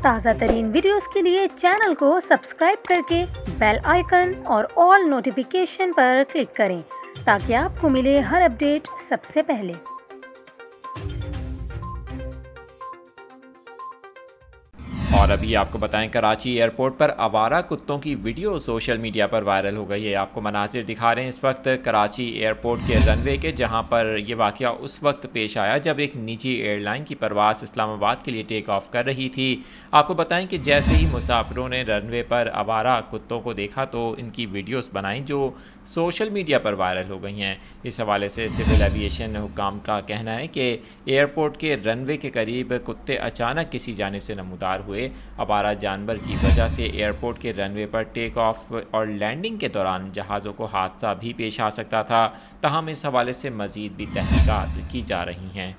تازہ ترین ویڈیوز کے لیے چینل کو سبسکرائب کر کے بیل آئیکن اور آل نوٹیفیکیشن پر کلک کریں تاکہ آپ کو ملے ہر اپڈیٹ سب سے پہلے۔ اور ابھی آپ کو بتائیں، کراچی ایئرپورٹ پر آوارہ کتوں کی ویڈیو سوشل میڈیا پر وائرل ہو گئی ہے۔ آپ کو مناظر دکھا رہے ہیں اس وقت کراچی ایئرپورٹ کے رن وے کے، جہاں پر یہ واقعہ اس وقت پیش آیا جب ایک نجی ایئر لائن کی پرواز اسلام آباد کے لیے ٹیک آف کر رہی تھی۔ آپ کو بتائیں کہ جیسے ہی مسافروں نے رن وے پر آوارہ کتوں کو دیکھا تو ان کی ویڈیوز بنائیں جو سوشل میڈیا پر وائرل ہو گئی ہیں۔ اس حوالے سے سول ایوییشن حکام کا کہنا ہے کہ ایئرپورٹ کے رن وے کے قریب کتے اچانک کسی جانب سے نمودار ہوئے۔ آوارہ جانور کی وجہ سے ایئرپورٹ کے رن وے پر ٹیک آف اور لینڈنگ کے دوران جہازوں کو حادثہ بھی پیش آ سکتا تھا، تاہم اس حوالے سے مزید بھی تحقیقات کی جا رہی ہیں۔